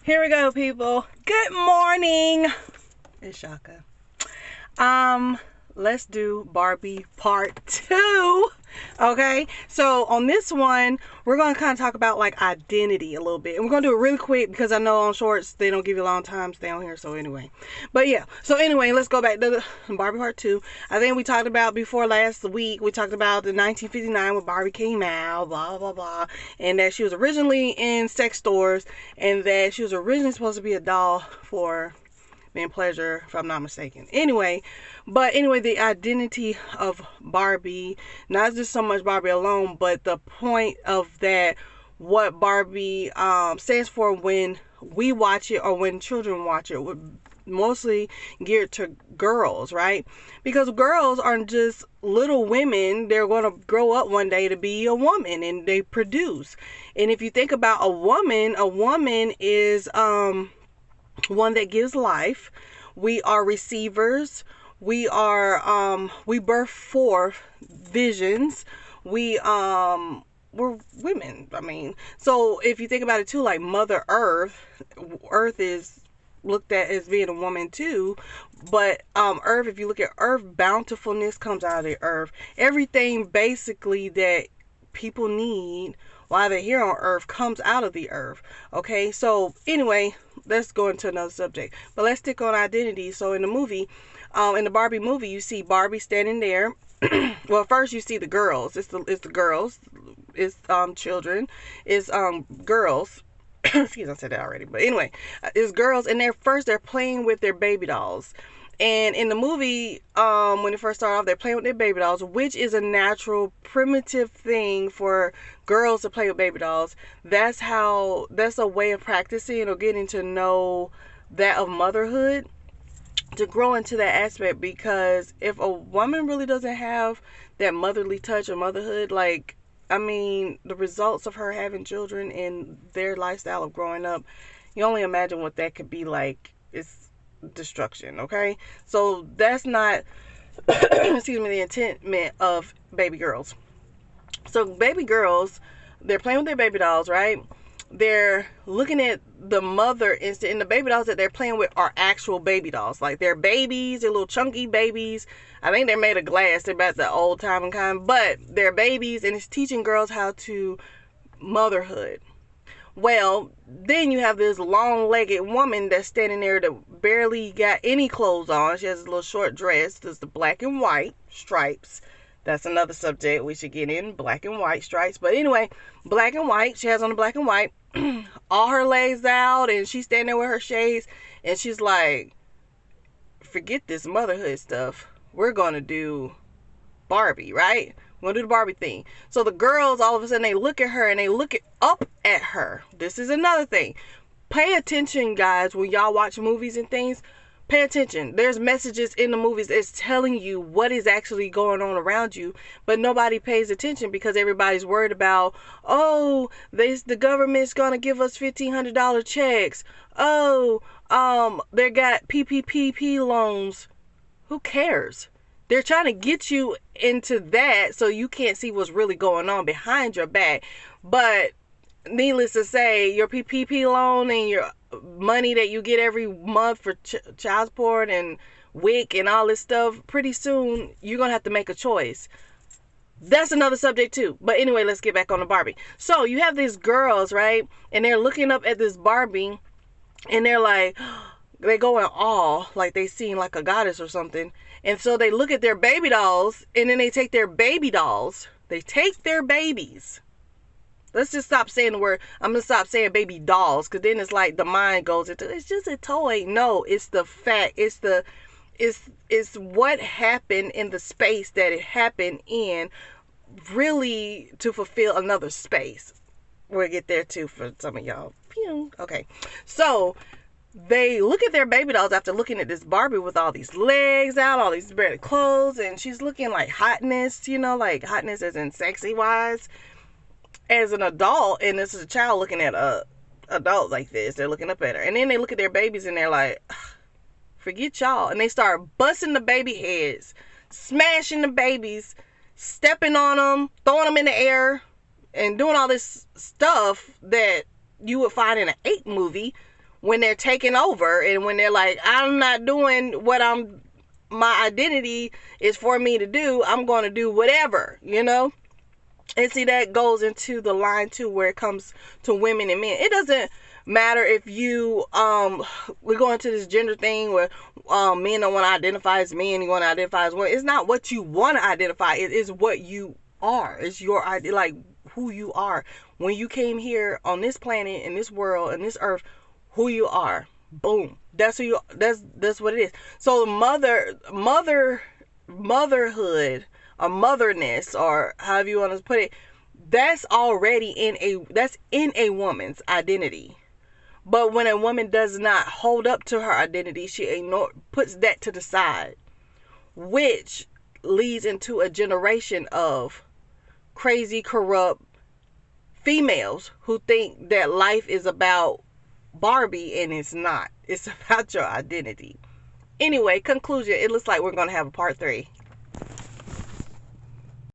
Here we go, people. Good morning. It's Shaka. Let's do Barbie part 2. Okay, so on this one, we're going to kind of talk about like identity a little bit. And we're going to do it really quick because I know on shorts, they don't give you a long time to stay on here. So anyway, but yeah. So anyway, let's go back to the Barbie part 2. I think we talked about before last week, we talked about the 1959 when Barbie came out, blah, blah, blah. And that she was originally in sex stores and that she was originally supposed to be a doll for men pleasure, if I'm not mistaken. Anyway, the identity of Barbie, not just so much Barbie alone, but the point of that, what Barbie stands for when we watch it or when children watch it, mostly geared to girls, right? Because girls aren't just little women. They're going to grow up one day to be a woman, and they produce. And if you think about a woman is one that gives life. We are receivers. We birth forth visions. We're women. I mean, so if you think about it too, like Mother Earth is looked at as being a woman too. But Earth, if you look at Earth, bountifulness comes out of the earth. Everything basically that people need while they're here on earth comes out of the earth. Okay, so anyway, let's go into another subject, but let's stick on identity. So in the movie, in the Barbie movie, you see Barbie standing there. Well, first you see the girls. It's the girls. It's children. It's girls. Excuse me, I said that already, but anyway, it's girls, and they're playing with their baby dolls. And in the movie, when it first started off, they're playing with their baby dolls, which is a natural, primitive thing for girls to play with baby dolls. That's a way of practicing or getting to know that of motherhood, to grow into that aspect. Because if a woman really doesn't have that motherly touch of motherhood, like, I mean, the results of her having children and their lifestyle of growing up, you only imagine what that could be like. It's destruction. Okay, so that's not excuse me, the intent of baby girls. So baby girls, they're playing with their baby dolls, right? They're looking at the mother instant, and the baby dolls that they're playing with are actual baby dolls. Like, they're babies, they're little chunky babies. I think they're made of glass. They're about the old time kind, but they're babies, and it's teaching girls how to motherhood. Well, then you have this long-legged woman that's standing there that barely got any clothes on. She has a little short dress. There's the black and white stripes. That's another subject we should get in, black and white stripes. But anyway, black and white. She has on the black and white. All her legs out, and she's standing there with her shades. And she's like, forget this motherhood stuff. We're going to do Barbie, right? We're going to do the Barbie thing. So the girls, all of a sudden, they look at her and they look up at her. This is another thing. Pay attention, guys, when y'all watch movies and things. Pay attention. There's messages in the movies that's telling you what is actually going on around you, but nobody pays attention because everybody's worried about, oh, the government's going to give us $1,500 checks. Oh, they got PPP loans. Who cares? They're trying to get you into that so you can't see what's really going on behind your back. But needless to say, your PPP loan and your money that you get every month for child support and WIC and all this stuff, pretty soon you're going to have to make a choice. That's another subject too. But anyway, let's get back on the Barbie. So you have these girls, right? And they're looking up at this Barbie and they're like, they go in awe, like they seen like a goddess or something. And so they look at their baby dolls, and then they take their baby dolls. They take their babies. Let's just stop saying the word. I'm going to stop saying baby dolls, because then it's like the mind goes into, it's just a toy. No, it's the fact. It's what happened in the space that it happened in, really to fulfill another space. We'll get there too for some of y'all. Okay. So they look at their baby dolls after looking at this Barbie with all these legs out, all these bare clothes, and she's looking like hotness, like hotness as in sexy wise. As an adult, and this is a child looking at a adult like this, they're looking up at her. And then they look at their babies and they're like, forget y'all. And they start busting the baby heads, smashing the babies, stepping on them, throwing them in the air, and doing all this stuff that you would find in an 8 movie when they're taking over and when they're like, I'm not doing what my identity is for me to do, I'm going to do whatever, And see, that goes into the line too, where it comes to women and men. It doesn't matter if you we're going to this gender thing where men don't want to identify as men, you want to identify as women. It's not what you want to identify, it is what you are. It's your idea, like who you are when you came here on this planet, in this world, in this earth. Who you are, boom, that's who you. That's what it is. So motherhood or motherness, or however you want to put it, that's already in a woman's identity. But when a woman does not hold up to her identity, she puts that to the side, which leads into a generation of crazy, corrupt females who think that life is about Barbie, and it's not. It's about your identity. Anyway, conclusion. It looks like we're going to have a part 3.